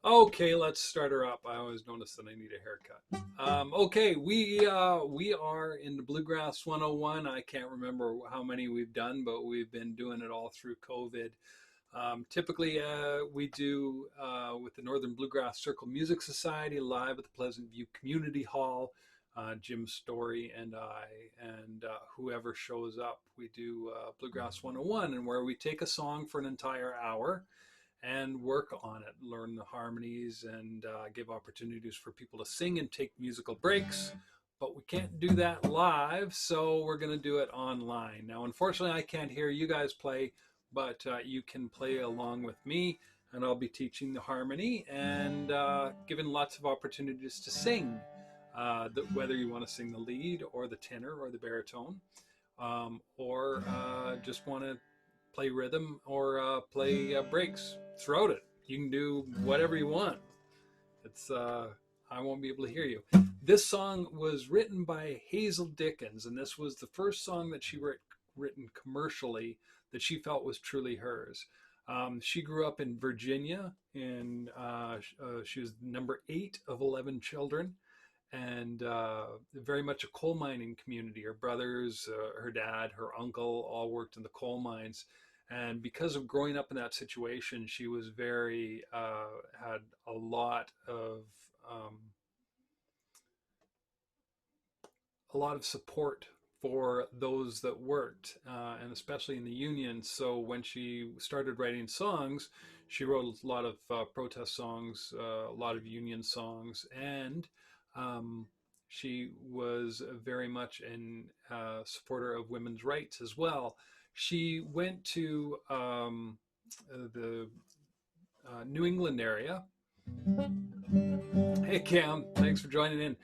Okay, let's start her up. I always notice that I need a haircut. Okay, we are in the Bluegrass 101. I can't remember how many we've done, but we've been doing it all through COVID. Typically, we do with the Northern Bluegrass Circle Music Society live at the Pleasant View Community Hall. Jim Story and I, and whoever shows up, we do Bluegrass 101, and where we take a song for an entire hour and work on it, learn the harmonies, and give opportunities for people to sing and take musical breaks. But we can't do that live, so we're going to do it online. Now, unfortunately, I can't hear you guys play, but you can play along with me, and I'll be teaching the harmony and giving lots of opportunities to sing, whether you want to sing the lead or the tenor or the baritone, or just want to play rhythm or play breaks throughout it. You can do whatever you want. It's I won't be able to hear you. This song was written by Hazel Dickens, and this was the first song that she written commercially that she felt was truly hers. She grew up in Virginia, and she was number 8 of 11 children, and very much a coal mining community. Her brothers, her dad, her uncle all worked in the coal mines. And because of growing up in that situation, she was very, had um, a lot of support for those that worked, and especially in the union. So when she started writing songs, she wrote a lot of protest songs, a lot of union songs, and um, she was very much a supporter of women's rights as well. She went to the New England area. Hey Cam, thanks for joining in.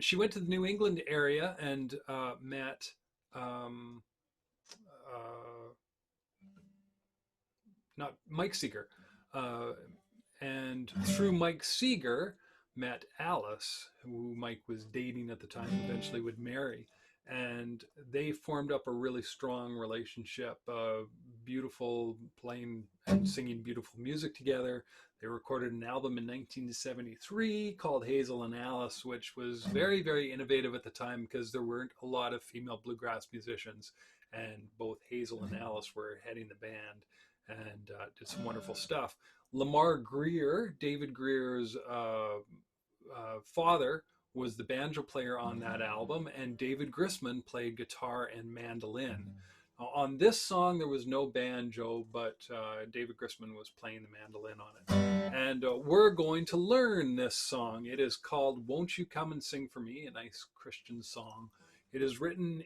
She went to the New England area and met um, uh, not Mike Seeger, uh, and through Mike Seeger met Alice, who Mike was dating at the time, eventually would marry, and they formed up a really strong relationship. Beautiful playing and singing beautiful music together. They recorded an album in 1973 called Hazel and Alice, which was very, very innovative at the time because there weren't a lot of female bluegrass musicians, and both Hazel and Alice were heading the band and did some wonderful stuff. Lamar Greer, David Greer's father, was the banjo player on that album, and David Grisman played guitar and mandolin. On this song, there was no banjo, but David Grisman was playing the mandolin on it. And we're going to learn this song. It is called Won't You Come and Sing for Me, a nice Christian song. It is written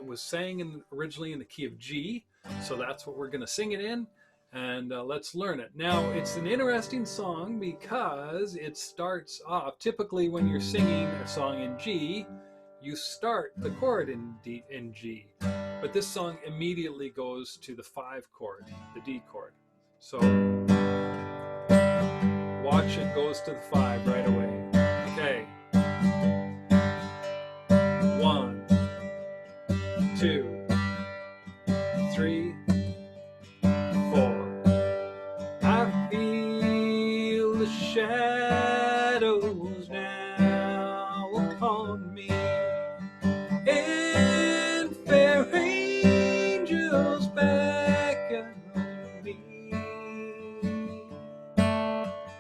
was sang originally in the key of G, so that's what we're going to sing it in, and let's learn it. Now, it's an interesting song because it starts off, typically when you're singing a song in G, you start the chord in G, but this song immediately goes to the 5 chord, the D chord. So watch, it goes to the 5 right away. Okay. 1, 2, 3, 4. I feel the shadows now upon me, and fair angels beckon me.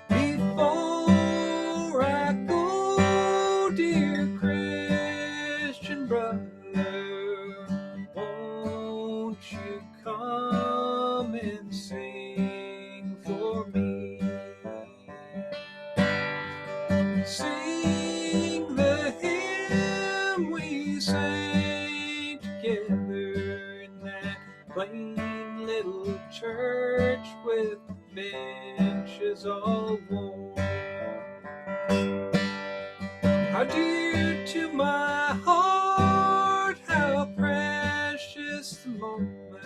Before I go, dear Christian brother, won't you come and sing for me? Sing the hymn we sang together in that plain little church with benches all worn. How dear to my heart, how precious the moment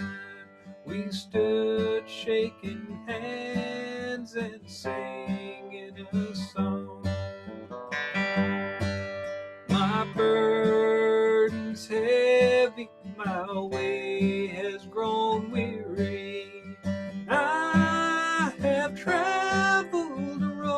we stood shaking hands and singing a song. My burden's heavy, my way has grown weary. I have traveled a road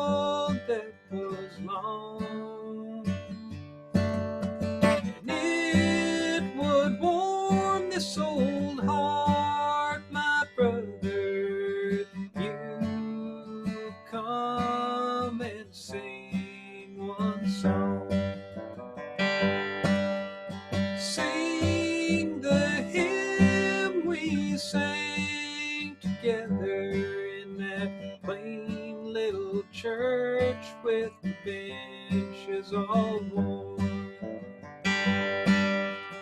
little church with the benches all worn.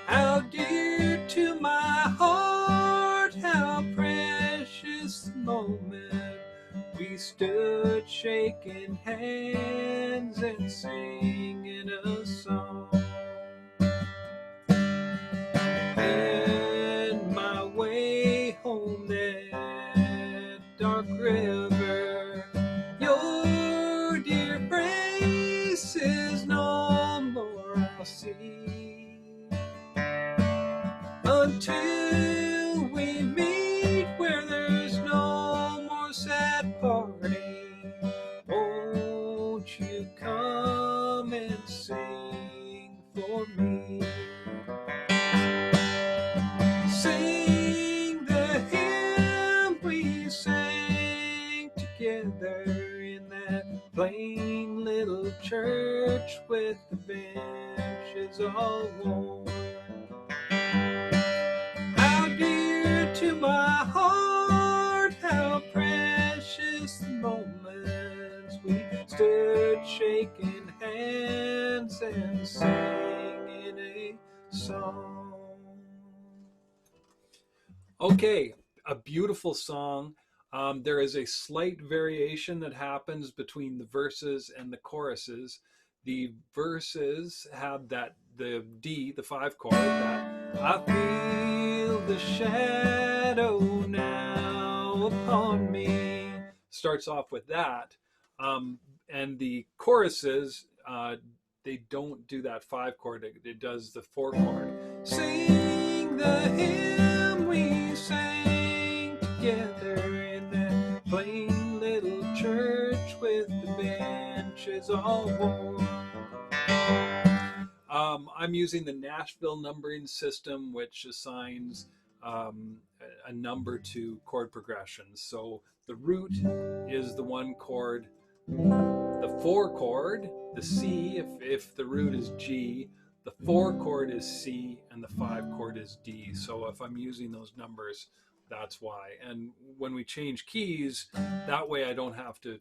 How dear to my heart, how precious the moment we stood shaking hands and singing a song. And my way home that dark river, your dear face is no more I'll see. Until we meet where there's no more sad parting, won't you come and sing for me? Sing the hymn we sang together in that plain little church with the benches all worn. How dear to my heart, how precious the moments we stood shaking hands and singing a song. Okay, a beautiful song. There is a slight variation that happens between the verses and the choruses. The verses have the D, the 5 chord, that I feel the shadow now upon me, starts off with that. And the choruses, they don't do that 5 chord, it does the 4 chord. Sing the hymn we sang together in that plain little church with the benches all worn. I'm using the Nashville numbering system, which assigns a number to chord progressions. So the root is the 1 chord, the 4 chord, the C, if the root is G, the 4 chord is C, and the 5 chord is D. So if I'm using those numbers, that's why. And when we change keys, that way I don't have to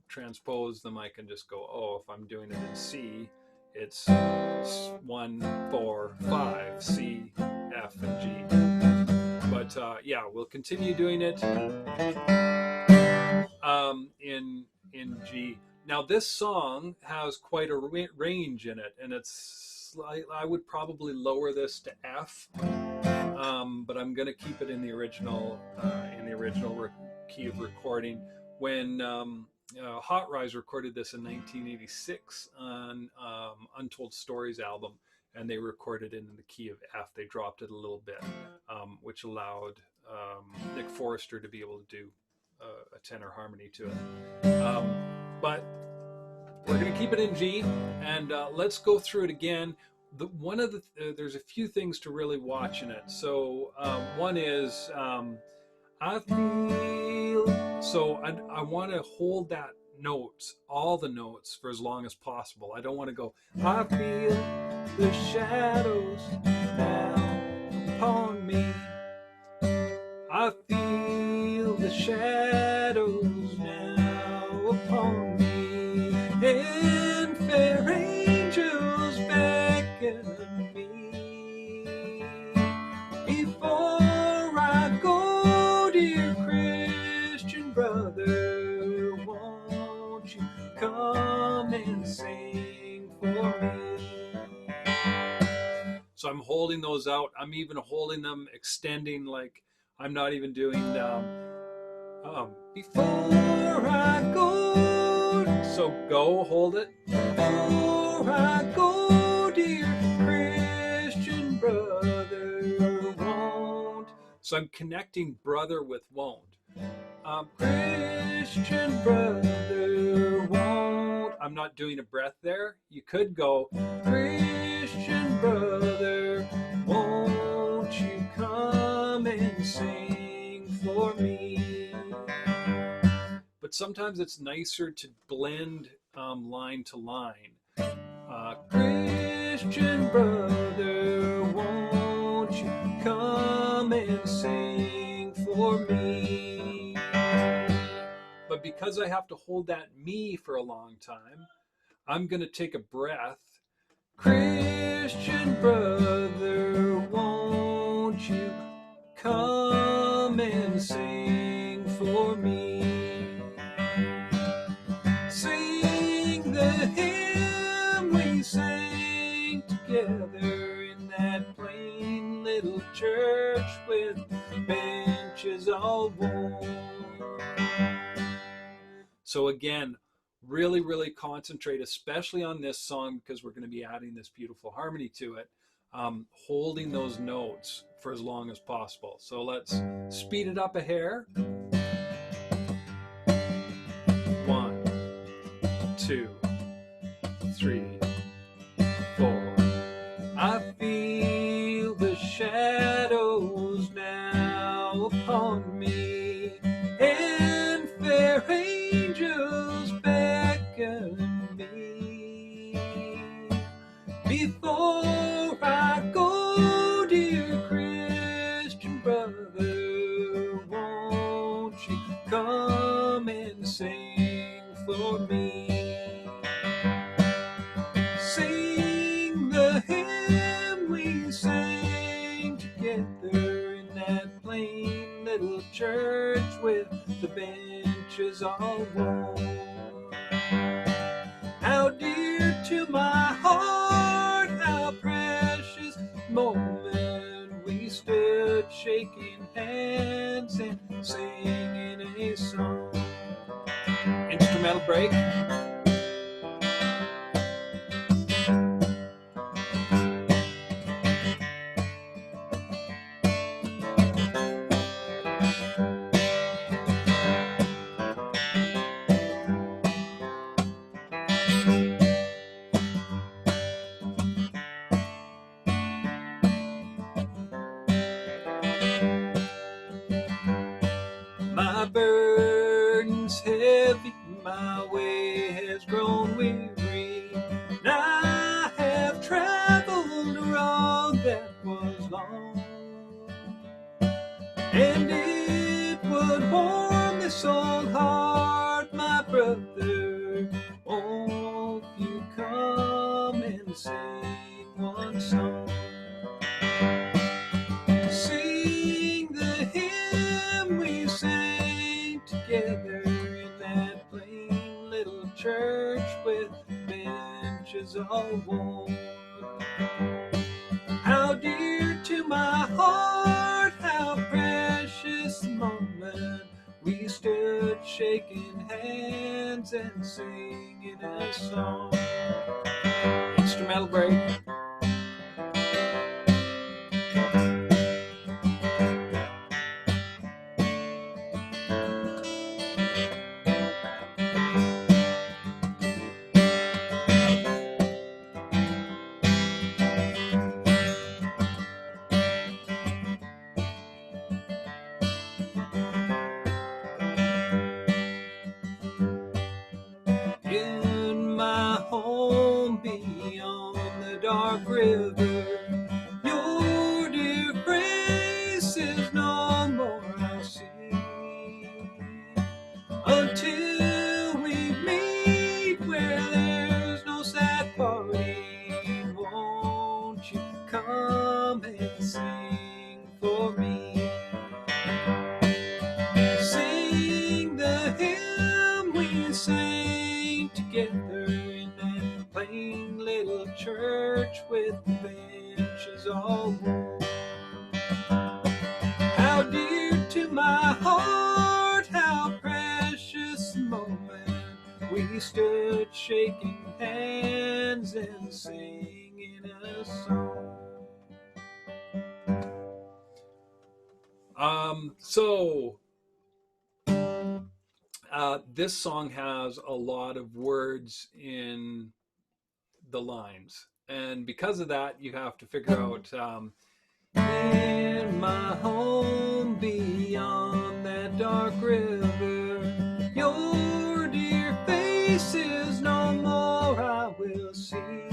transpose them. I can just go, oh, if I'm doing it in C, it's 1, 4, 5, C, F, and G. But yeah, we'll continue doing it in G. Now this song has quite a range in it, and I would probably lower this to F, but I'm going to keep it in the original key of recording. When Rize recorded this in 1986 on Untold Stories album, and they recorded it in the key of F. They dropped it a little bit, which allowed Nick Forrester to be able to do a tenor harmony to it. But we're going to keep it in G, and let's go through it again. There's a few things to really watch in it. So one is I feel. So I want to hold that notes, all the notes, for as long as possible. I don't want to go, I feel the shadows now upon me. I feel the shadows now upon me, and fair angels beckon me. Before I go, dear Christian brother, won't you come and sing for me? So I'm holding those out. I'm even holding them, extending, like I'm not even doing before I go. So go, hold it. Before I go, dear Christian brother, won't. So I'm connecting brother with won't. Christian brother, won't. I'm not doing a breath there. You could go, Christian brother, won't you come and sing for me? But sometimes it's nicer to blend line to line. Christian brother, won't you come and sing for me? But but because I have to hold that me for a long time, I'm going to take a breath. Christian brother, won't you come and sing for me? Sing the hymn we sang together in that plain little church with benches all worn. So again, really, really concentrate, especially on this song, because we're going to be adding this beautiful harmony to it, holding those notes for as long as possible. So let's speed it up a hair. 1, 2, 3, 4. I feel the shadows now upon me, and fair angels beckon me. Before I go, dear Christian brother, won't you come and sing for me? Sing the hymn we sang together in that plain little church with the benches all worn. How dear to my heart, how precious moment we stood shaking hands and singing a song. Instrumental break. My burden's heavy, my way has grown weary, and I have traveled a road that was long, and it would warm this old heart, my brother, won't you come and sing one song? Sing the hymn we sang together in that plain little church with benches all worn. How dear to my heart, how precious the moment we stood shaking hands and singing a song. Instrumental break. In my home beyond the dark river, your dear face is no more I'll see. Until we meet where there's no sad parting, won't you come and sing for me? Sing the hymn we sang together in that plain little church with benches all worn. How dear to my heart, how precious the moment we stood shaking hands and singing a song. This song has a lot of words in the lines, and because of that, you have to figure out in my home beyond that dark river, your dear face is no more I will see.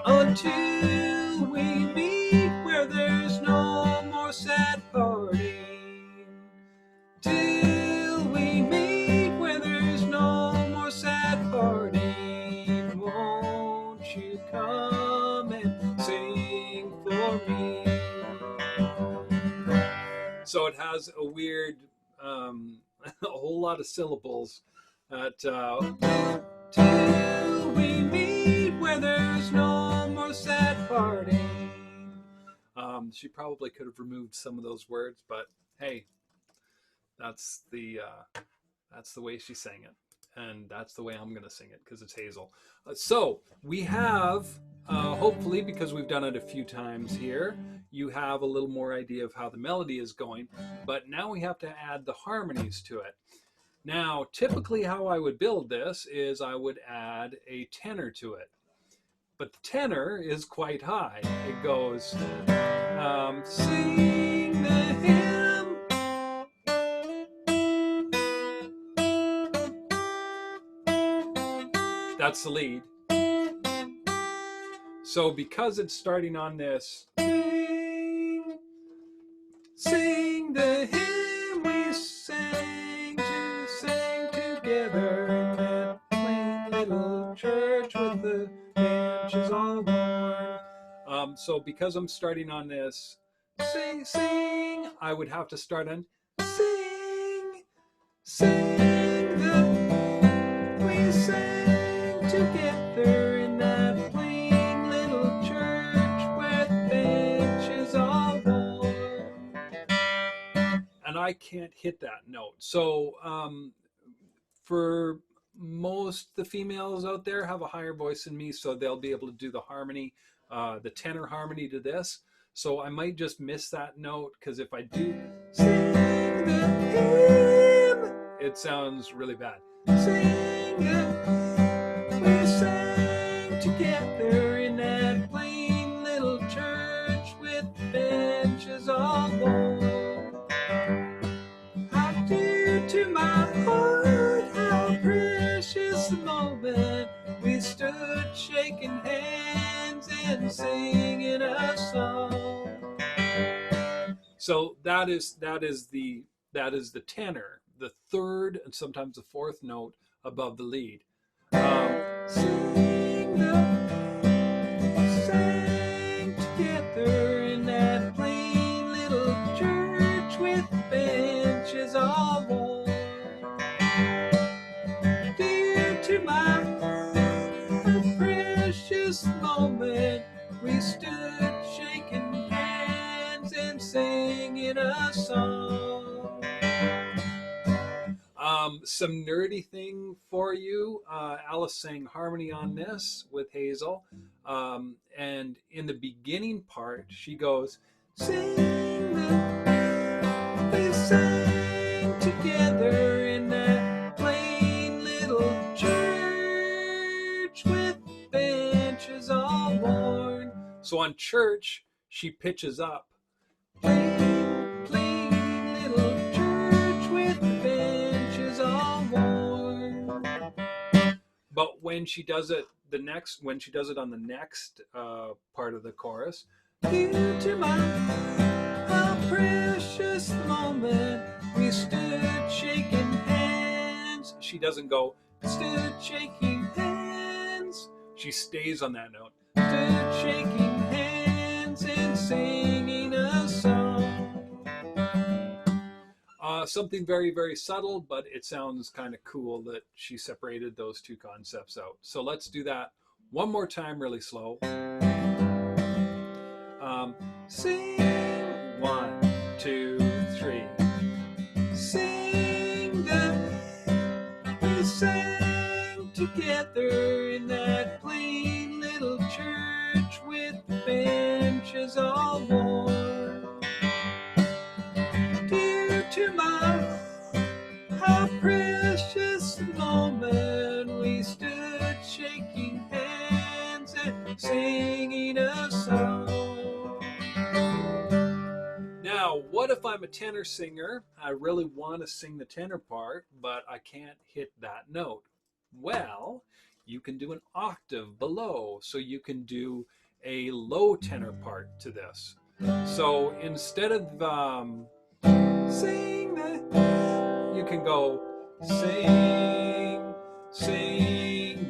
Until we meet where there's no more sad parting, till has a weird, a whole lot of syllables. Till we meet where there's no more sad parting. She probably could have removed some of those words, but hey, that's the way she sang it, and that's the way I'm going to sing it because it's Hazel. So we have, hopefully, because we've done it a few times here, you have a little more idea of how the melody is going, but now we have to add the harmonies to it. Now, typically how I would build this is I would add a tenor to it, but the tenor is quite high. It goes, sing the hymn. That's the lead. So because it's starting on this, sing the hymn we sang together in that plain little church with the benches all worn. So because I'm starting on this, sing, I would have to start on sing the we sang together in that plain little church with benches all worn. And I can't hit that note. So for most the females out there have a higher voice than me, so they'll be able to do the harmony, the tenor harmony to this. So I might just miss that note, because if I do sing the hymn, it sounds really bad. Sing we sang together in that plain little church with benches all worn. How dear to my heart, how precious the moment we stood shaking hands and singing a song. So that is the tenor, the third and sometimes the fourth note above the lead. Sang together in that plain little church with benches all worn. Dear to my precious moment, we stood shaking hands and singing a song. Some nerdy thing for you. Alice sang harmony on this with Hazel. And in the beginning part, she goes, sing we sang together in that plain little church with benches all worn. So on church, she pitches up. Plain little church with benches all worn. But when she does it on the next part of the chorus, dear to my how precious moment we stood shaking hands. She doesn't go stood shaking hands. She stays on that note. Stood shaking hands and singing a song. Something very, very subtle, but it sounds kind of cool that she separated those two concepts out. So let's do that one more time, really slow. Sing 1, 2, 3. Sing we sang together in that plain little church with benches all worn. Dear to my how precious moment we stood shaking hands and singing a song. Now, what if I'm a tenor singer? I really want to sing the tenor part, but I can't hit that note. Well, you can do an octave below, so you can do a low tenor part to this. So instead of sing the, you can go sing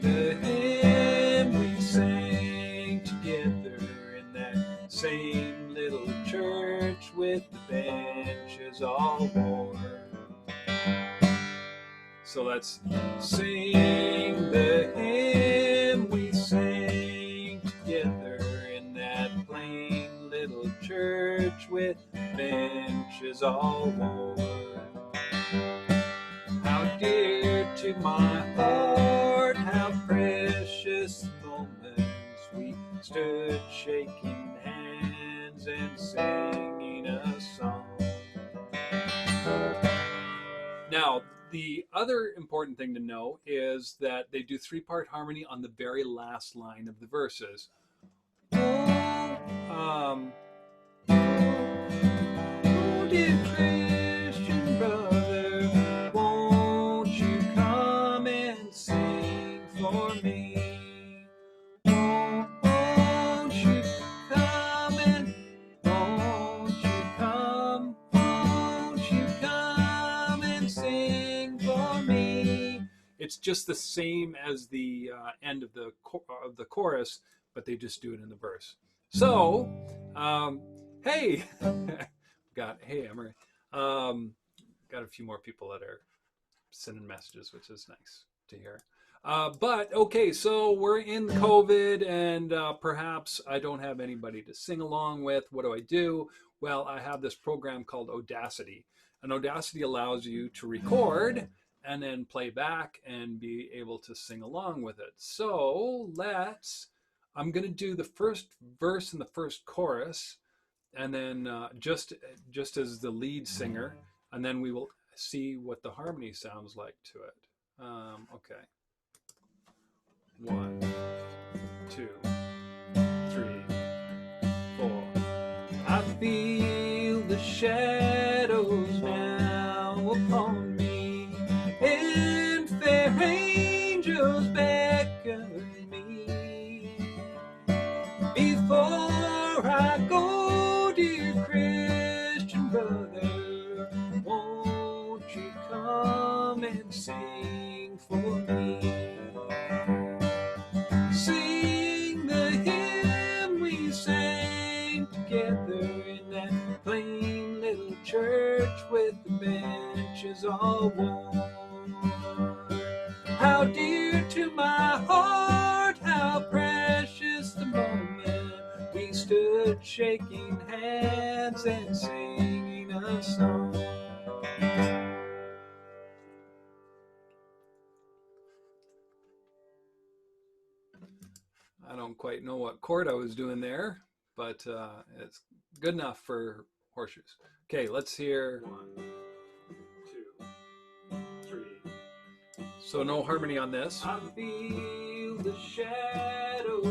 the hymn we sang together in that same little church with the benches benches all worn. So let's sing the hymn we sang together in that plain little church with benches all worn. How dear to my heart, how precious the moments we stood shaking hands and singing a song. Now, the other important thing to know is that they do three-part harmony on the very last line of the verses. Oh, dear Christian brother, won't you come and sing for me? Won't you come and won't you come and sing for me? It's just the same as the end of the chorus, but they just do it in the verse. So, hey, hey, Emery, got a few more people that are sending messages, which is nice to hear. But okay, so we're in COVID, and perhaps I don't have anybody to sing along with. What do I do? Well, I have this program called Audacity, and Audacity allows you to record and then play back and be able to sing along with it. So I'm going to do the first verse and the first chorus, and then just as the lead singer, and then we will see what the harmony sounds like to it. Okay. 1, 2, 3, 4. I feel the shadows now upon me, and fair angels beckon me. Before I go, dear Christian brother, won't you come and sing for me? Sing the hymn we sang together in that plain little church with the benches all worn. How dear to my heart, how precious the moment we stood shaking hands and singing a song. I don't quite know what chord I was doing there, but it's good enough for horseshoes. Okay, let's hear 1, 2, 3. So no harmony on this. I feel the shadows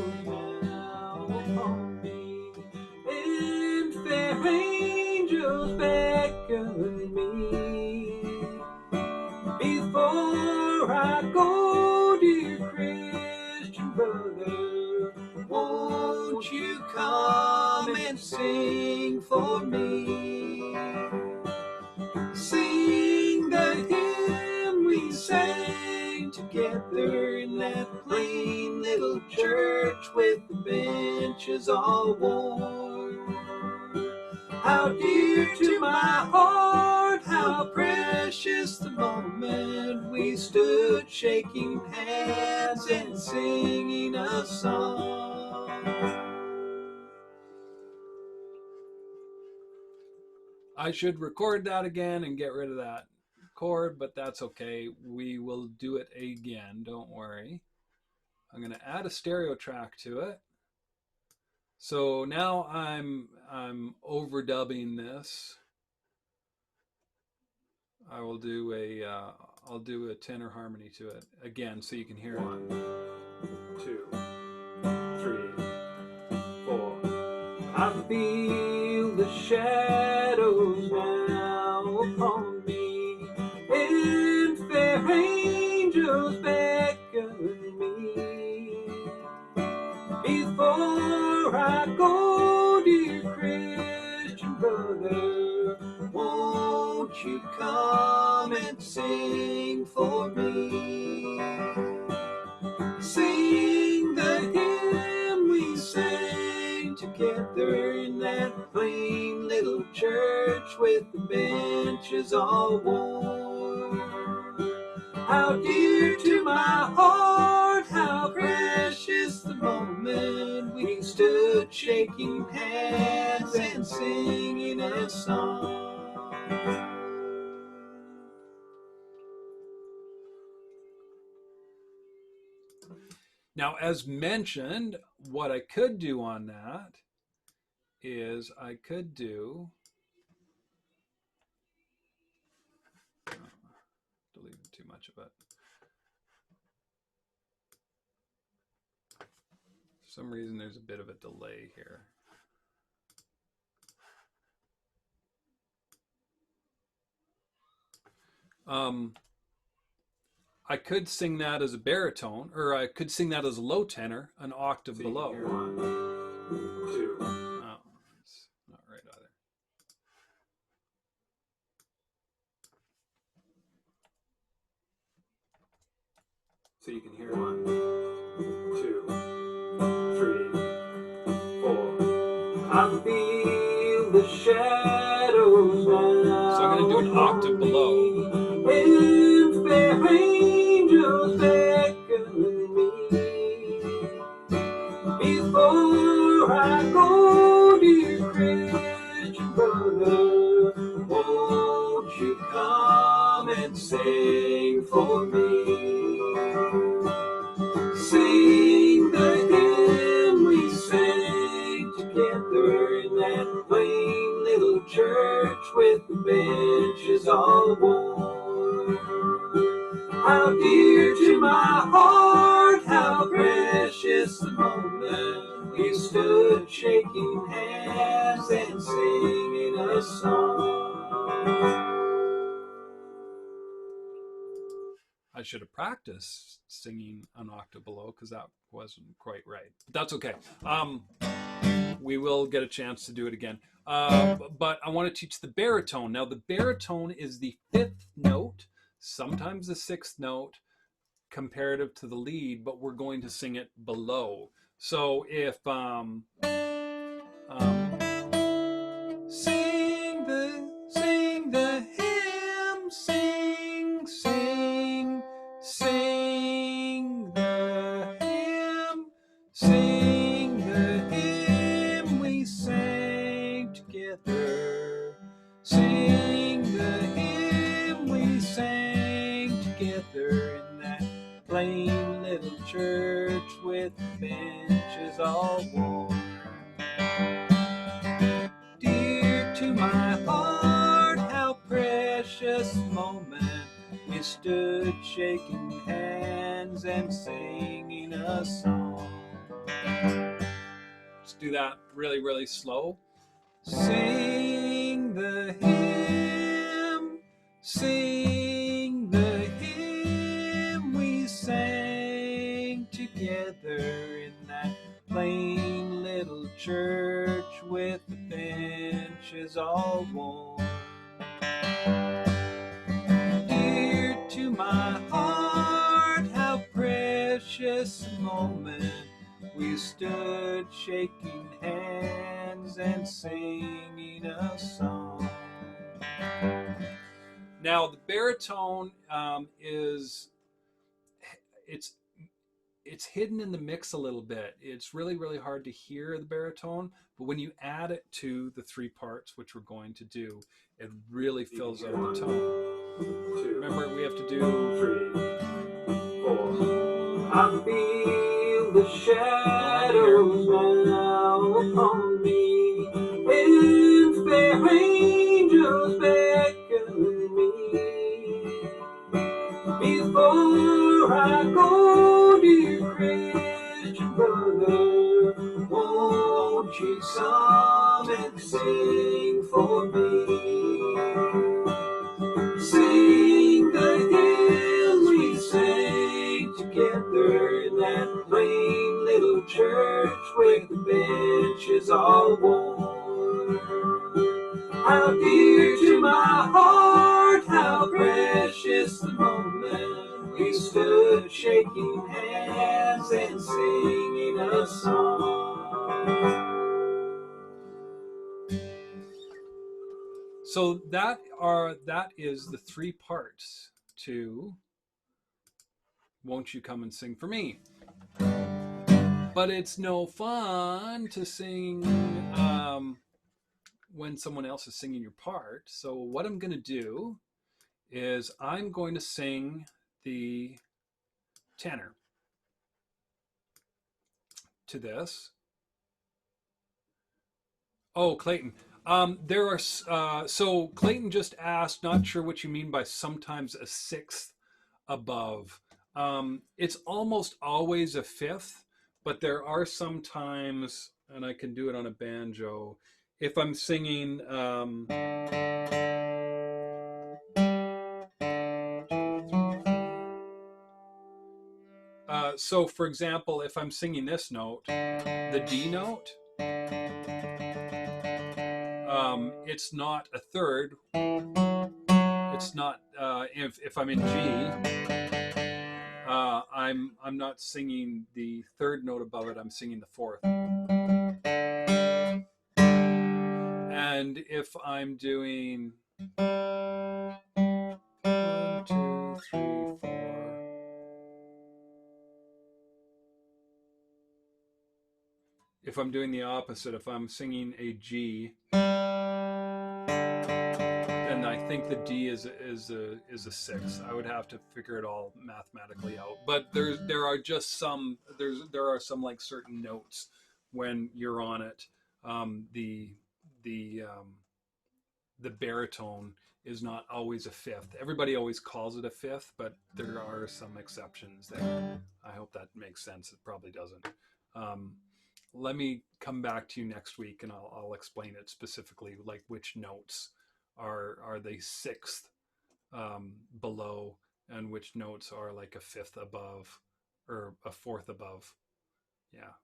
now upon me, and fair angels beckon me. Before I go, dear Christian brother, won't you come and sing for me? Sing the hymn we sang together in that plain little church with the benches all worn. How dear to my heart, how precious the moment we stood shaking hands and singing a song. I should record that again and get rid of that chord, but that's okay. We will do it again, don't worry. I'm going to add a stereo track to it. So now I'm overdubbing this. I'll do a tenor harmony to it again, so you can hear it. 1, 2, 3, 4. I feel the shadows now upon me, and fair angels beckon me. Before I go, dear Christian brother, won't you come and sing for me? Sing the hymn we sang together in that plain little church with the all worn. How dear to my heart, how precious the moment we stood shaking hands and singing a song. Now, as mentioned, what I could do on that is I could do, deleting too much of it. For some reason, there's a bit of a delay here. I could sing that as a baritone, or I could sing that as a low tenor, an octave below. 1, 2. Oh, that's not right either. So you can hear 1, 2, 3, 4. I feel the shadows now. So I'm going to do an octave below. And fair angels beckon me. Before I go, dear Christian brother, won't you come and sing for me? Sing the hymn we sang together in that plain little church with the benches all worn. How dear to my heart, how precious the moment we stood shaking hands and singing a song. I should have practiced singing an octave below because that wasn't quite right. But that's okay. We will get a chance to do it again. But I want to teach the baritone. Now, the baritone is the 5th note, sometimes the 6th note, comparative to the lead, but we're going to sing it below. So if sing the hymn, sing the hymn, sing the hymn we sang together. Sing the hymn we sang together in that plain little church with benches all worn. Dear to my heart, how precious moment we stood shaking hands and singing a song. Let's do that really, really slow. Sing the hymn, sing the hymn we sang together in that plain little church with the benches all worn. Dear to my heart, how precious a moment we stood shaking hands and singing a song. Now, the baritone it's hidden in the mix a little bit. It's really, really hard to hear the baritone, but when you add it to the 3 parts, which we're going to do, it really fills out the tone. Remember, we have to do 3, 4. I feel the shadows now upon me, and fair angels beckon me. Before I go, dear Christian brother, won't you come and sing for me? Sing the hymns we sang together in that plain little church with the benches all worn. How dear to my heart, how precious the moment we stood shaking hands and singing a song. So that is the three parts to Won't You Come and Sing for Me. But it's no fun to sing when someone else is singing your part. So what I'm going to do is I'm going to sing the tenor to this. Oh, Clayton. There are so Clayton just asked, not sure what you mean by sometimes a sixth above. It's almost always a fifth, but there are some times, and I can do it on a banjo, if I'm singing. So, for example, if I'm singing this note, the D note, it's not a third. It's not if I'm in G. I'm not singing the third note above it. I'm singing the fourth. And if I'm doing 1, 2, 3, 4. If I'm doing the opposite, if I'm singing a G, then I think the D is a six. I would have to figure it all mathematically out. But there are just some there are some like certain notes when you're on it. The baritone is not always a fifth. Everybody always calls it a fifth, but there are some exceptions there. I hope that makes sense. It probably doesn't. Let me come back to you next week and I'll explain it specifically, like which notes are the sixth below and which notes are like a fifth above or a fourth above. Yeah.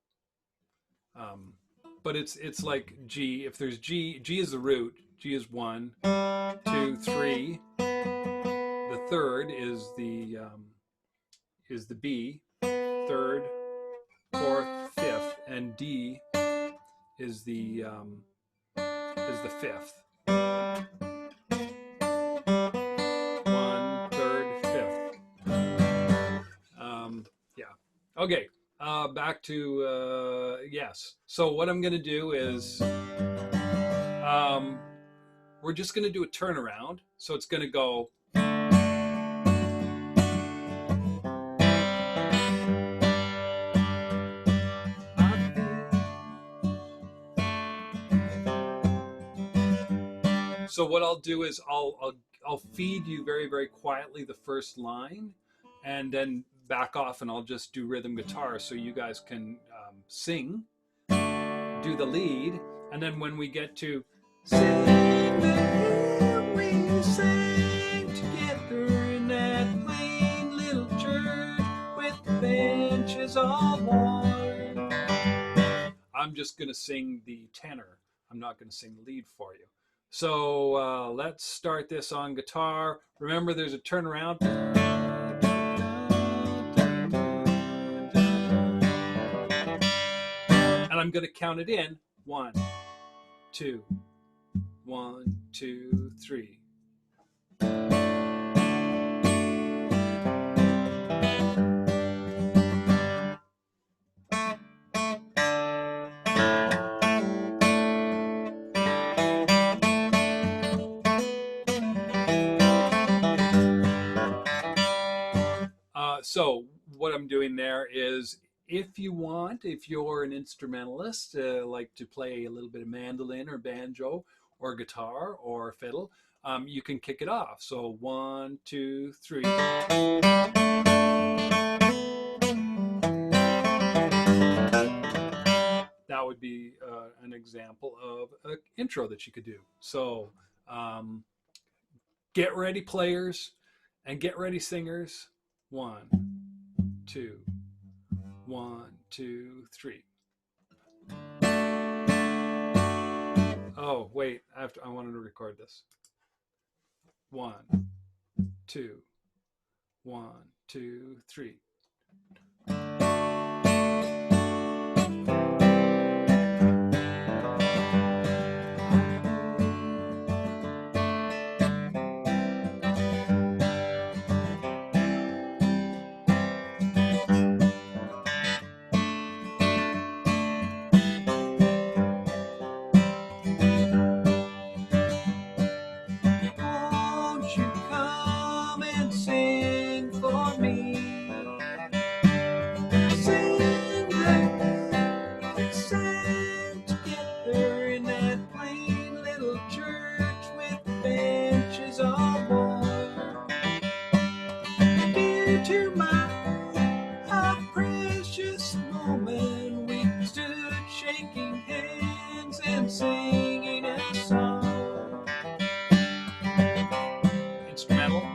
But it's like G. If there's G is the root. G is 1, 2, 3. The third is the B. Third, fourth, fifth, and D is the fifth. 1, 3rd, 5th. Yeah. Okay. Back to yes. So what I'm going to do is we're just going to do a turnaround. So it's going to go. So what I'll do is I'll feed you very, very quietly the first line, and then back off, and I'll just do rhythm guitar so you guys can sing, do the lead, and then when we get to sing the hymn we sang together in that plain little church with the benches all worn, I'm just going to sing the tenor. I'm not going to sing the lead for you. So let's start this on guitar. Remember, there's a turnaround. And I'm going to count it in. 1, 2, 1, 2, 3. So what I'm doing there is, if you want, if you're an instrumentalist, like to play a little bit of mandolin or banjo or guitar or fiddle, you can kick it off. So 1, 2, 3. That would be an example of an intro that you could do. So get ready, players, and get ready, singers. 1, 2, 1, 2, 3. Oh, wait, I wanted to record this. 1, 2, 1, 2, 3. Dear to my how precious moment, we stood shaking hands and singing a song. Instrumental.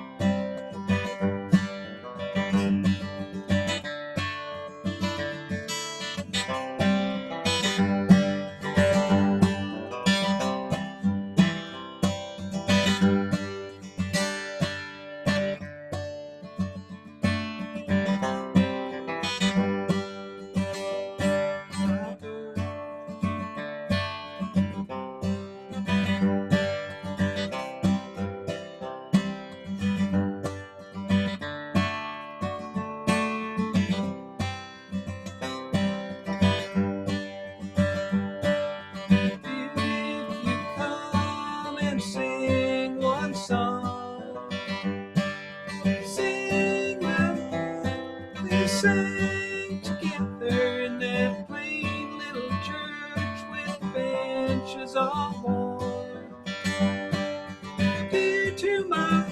Sang together in that plain little church with benches all worn. Dear to my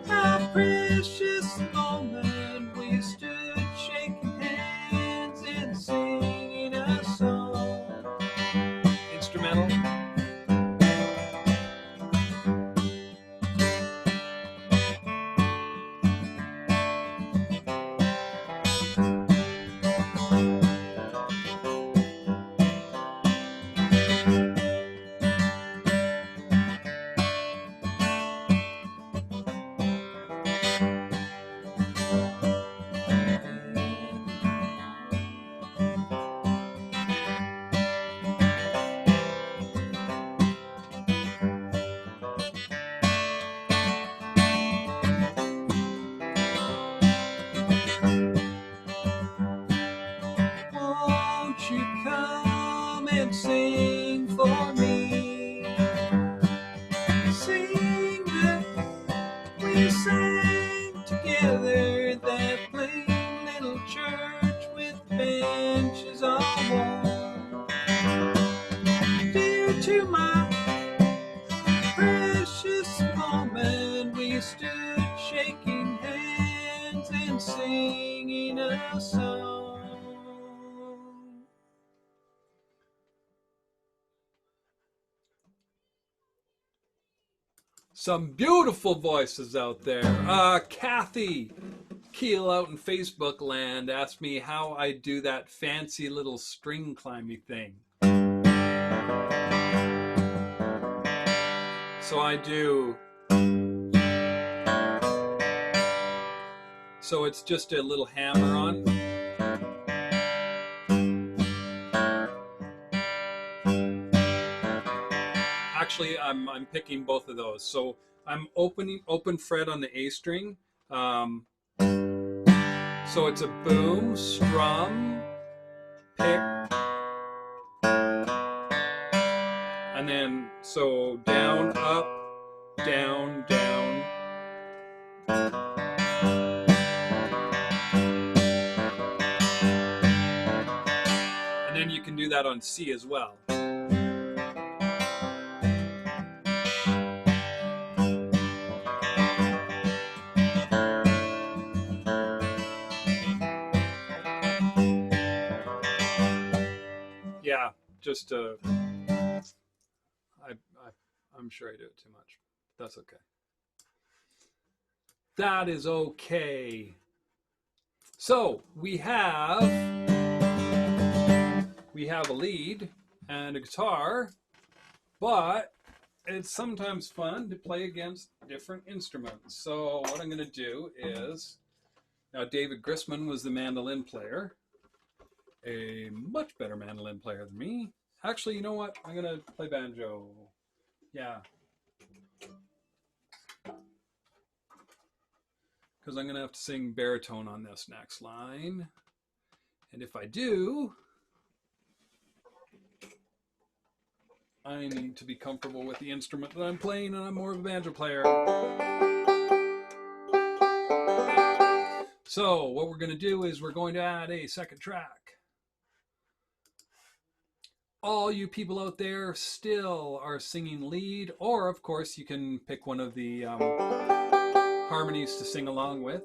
how precious moment, we stood shaking hands and singing a song. Instrumental. Won't you come and sing for me? Sing that we sang together, that plain little church with benches all worn. Dear to my precious moment, we stood shaking hands and singing a song. Some beautiful voices out there. Kathy Keel out in Facebook land asked me how I do that fancy little string climbing thing. So I do. So it's just a little hammer on. Actually, I'm picking both of those. So I'm open fret on the A string. So it's a boom, strum, pick, and then so down, up, down, down. And then you can do that on C as well. Yeah, just I'm sure I do it too much. That's okay. That is okay. So we have a lead and a guitar, but it's sometimes fun to play against different instruments. So what I'm going to do is, now David Grisman was the mandolin player, a much better mandolin player than me. Actually, you know what? I'm going to play banjo. Yeah. Because I'm going to have to sing baritone on this next line. And if I do, I need to be comfortable with the instrument that I'm playing, and I'm more of a banjo player. So what we're going to do is we're going to add a second track. All you people out there still are singing lead, or of course you can pick one of the harmonies to sing along with.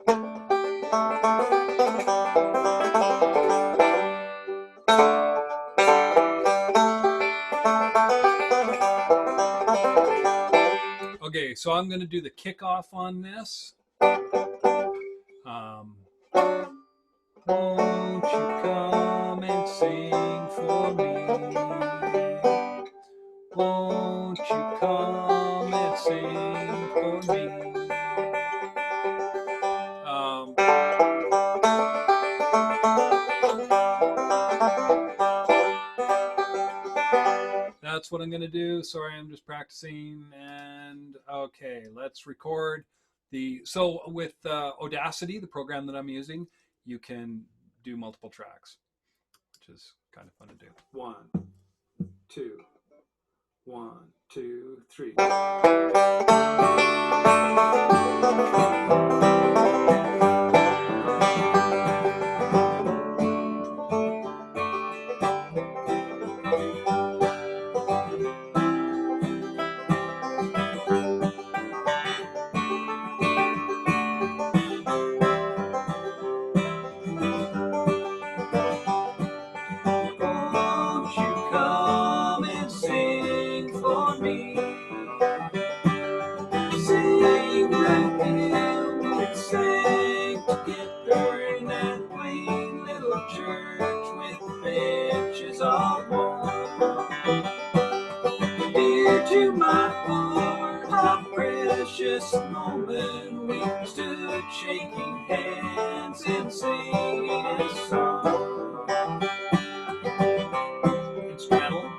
Okay, so I'm going to do the kickoff on this. Won't you come and sing for me? Won't you come and sing for me? That's what I'm going to do. Sorry, I'm just practicing. And okay, let's record the. So with Audacity, the program that I'm using, you can do multiple tracks, which is kind of fun to do. 1, 2, 1, 2, 3. Moment we stood shaking hands and singing a song. Instrumental.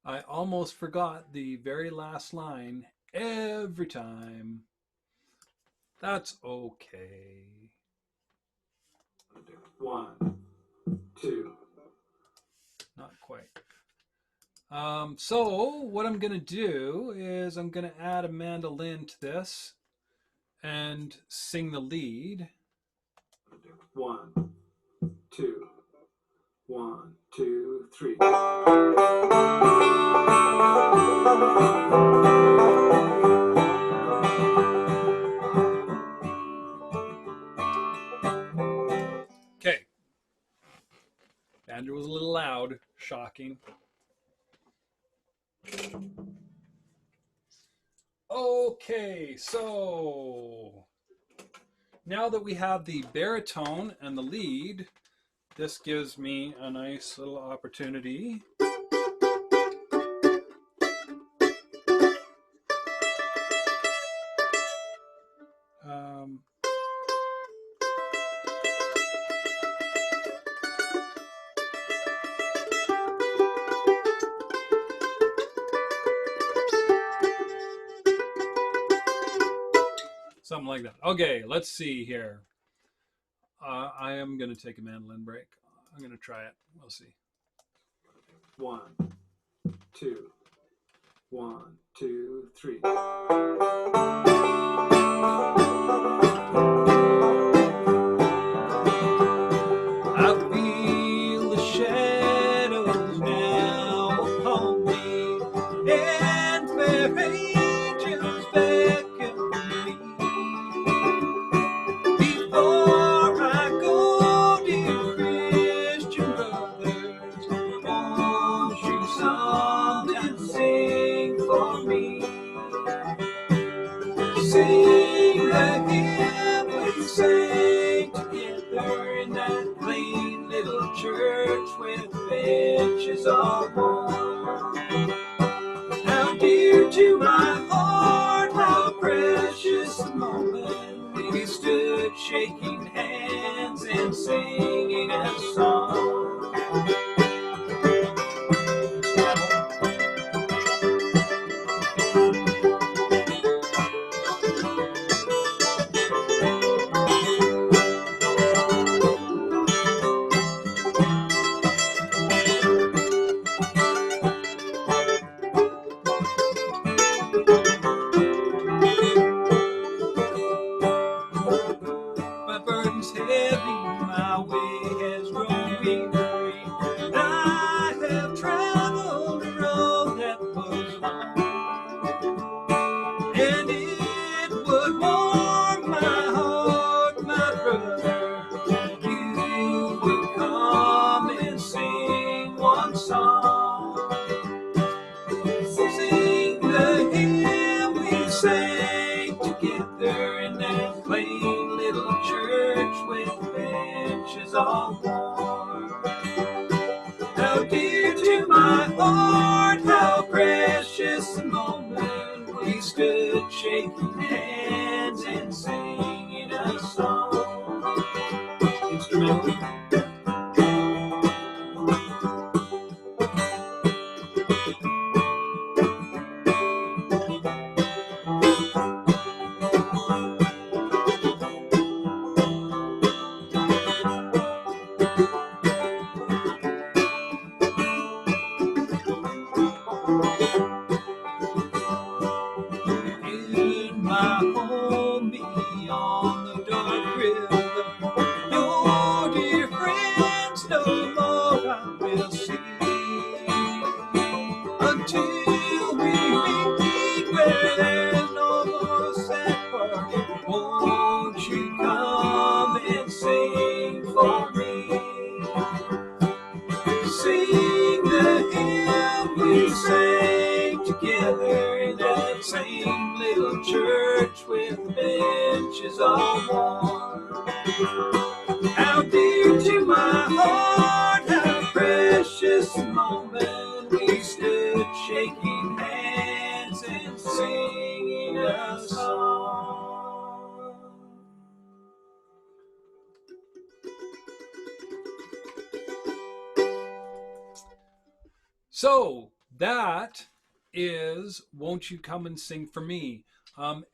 I almost forgot the very last line every time. That's okay. 1, 2. Not quite. So what I'm going to do is I'm going to add a mandolin to this and sing the lead. 1, 2, 1, 2, 3. banjo was a little loud, shocking. Okay, so now that we have the baritone and the lead, this gives me a nice little opportunity. Something like that. Okay, let's see here. I am going to take a mandolin break. I'm going to try it. We'll see. 1, 2, 1, 2, 3. I feel the shadows now upon me, and fair angels beckon me. Before I go, dear Christian brothers, won't you sometime sing for me? Sing the hymn we sang together in that plain little church with benches all warm. How dear to my heart, how precious the moment we stood shaking hands and singing a song. My burden's heavy, my way has grown weary, and I have traveled a road that was long, and it would warm my heart, my brother, if you would come and sing one song. Sing the hymn we sang together in that plain little church with benches all warm. How dear to my heart, how precious the moment we stood shaking hands and singing a song. Instrumental. In my home beyond the dark river, your dear friends no more I will see, until we meet where there's no more sad parting. Won't you come and sing for me? Sing the hymn we sang together in that same little church with benches all warm. How dear to my heart, how precious the moment we stood shaking hands and singing a song. So that is Won't You Come and Sing for Me.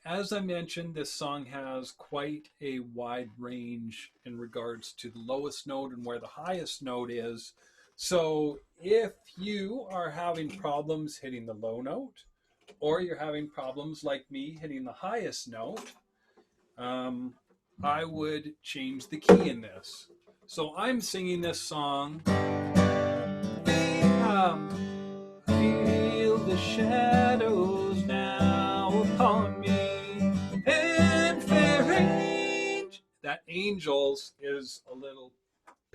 As I mentioned, this song has quite a wide range in regards to the lowest note and where the highest note is. So if you are having problems hitting the low note, or you're having problems like me hitting the highest note, I would change the key in this. So I'm singing this song. Feel the shadows now upon me, and fair angel. That angels is a little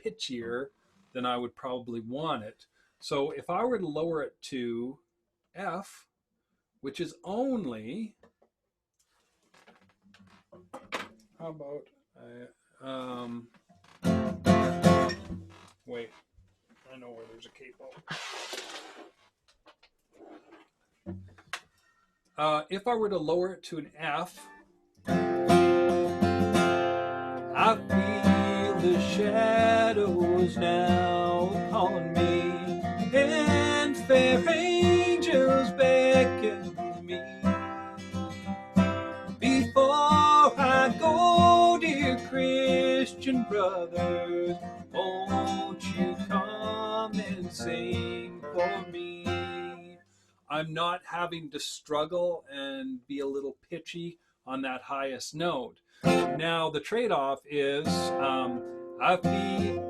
pitchier then I would probably want it. So if I were to lower it to F, which is only, how about, wait, I know where there's a capo. If I were to lower it to an F, I feel the shadows now upon me, and fair angels beckon me. Before I go, dear Christian brothers, won't you come and sing for me? I'm not having to struggle and be a little pitchy on that highest note. Now the trade-off is I feel,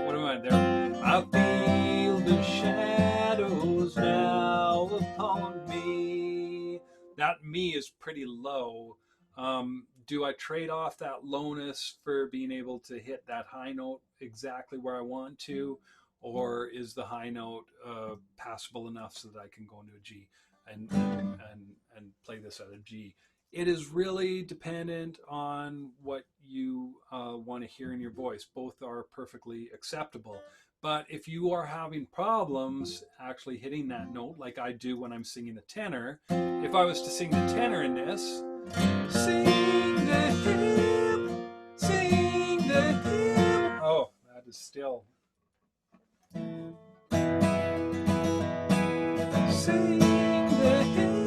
what am I there? I feel the shadows now upon me. That me is pretty low. Do I trade off that lowness for being able to hit that high note exactly where I want to? Or is the high note passable enough so that I can go into a G and play this at a G? It is really dependent on what you want to hear in your voice. Both are perfectly acceptable. But if you are having problems actually hitting that note, like I do when I'm singing a tenor, if I was to sing the tenor in this, sing the hymn, sing the hymn. Oh, that is still. Sing the hymn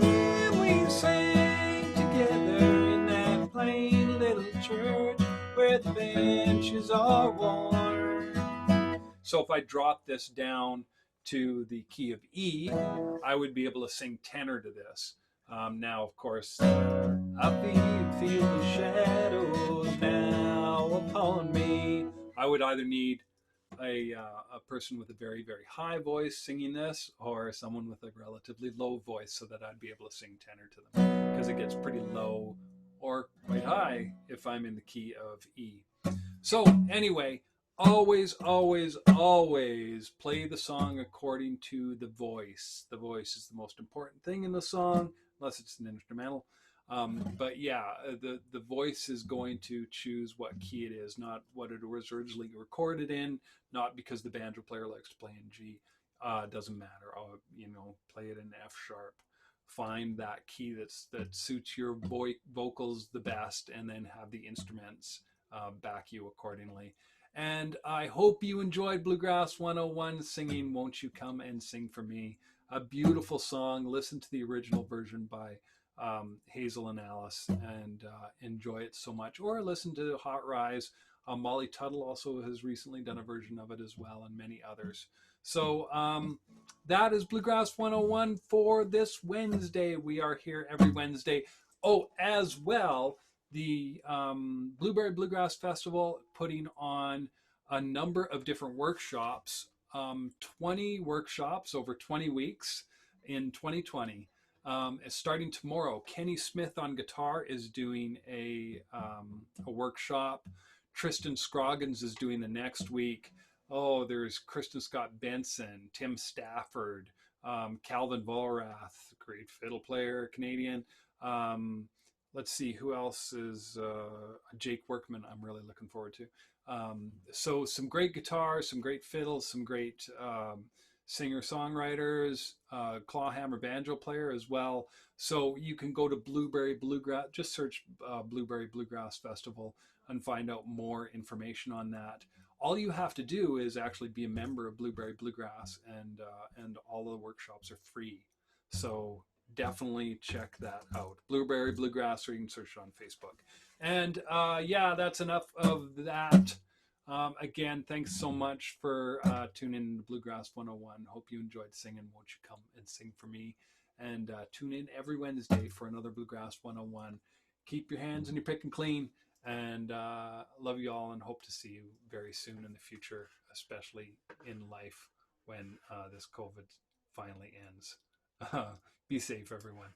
we sang together in that plain little church where the benches are worn. So if I drop this down to the key of E, I would be able to sing tenor to this. Now, of course, I feel the shadows now upon me. I would either need a person with a very, very high voice singing this, or someone with a relatively low voice, so that I'd be able to sing tenor to them, because it gets pretty low or quite high if I'm in the key of E. So anyway, always, always, always play the song according to the voice. The voice is the most important thing in the song, unless it's an instrumental. But yeah, the voice is going to choose what key it is, not what it was originally recorded in, not because the banjo player likes to play in G. Doesn't matter. Play it in F sharp. Find that key that suits your vocals the best, and then have the instruments back you accordingly. And I hope you enjoyed Bluegrass 101 singing Won't You Come and Sing for Me. A beautiful song. Listen to the original version by Hazel and Alice and enjoy it so much. Or listen to Hot Rize. Molly Tuttle also has recently done a version of it as well, and many others. So that is Bluegrass 101 for this Wednesday. We are here every Wednesday. Oh, as well, the Blueberry Bluegrass Festival putting on a number of different workshops, 20 workshops over 20 weeks in 2020. Starting tomorrow, Kenny Smith on guitar is doing a workshop. Tristan Scroggins is doing the next week. Oh, there's Kristen Scott Benson, Tim Stafford, Calvin Vollrath, great fiddle player, Canadian. Let's see, who else is Jake Workman, I'm really looking forward to. So some great guitars, some great fiddles, some great singer-songwriters, clawhammer banjo player as well. So you can go to Blueberry Bluegrass, just search Blueberry Bluegrass Festival and find out more information on that. All you have to do is actually be a member of Blueberry Bluegrass, and all of the workshops are free. So definitely check that out. Blueberry Bluegrass, or you can search it on Facebook. And yeah, that's enough of that. Again, thanks so much for tuning in to Bluegrass 101. Hope you enjoyed singing Won't You Come and Sing for Me. And tune in every Wednesday for another Bluegrass 101. Keep your hands and your pick and clean. And love you all, and hope to see you very soon in the future, especially in life when this COVID finally ends. Be safe, everyone.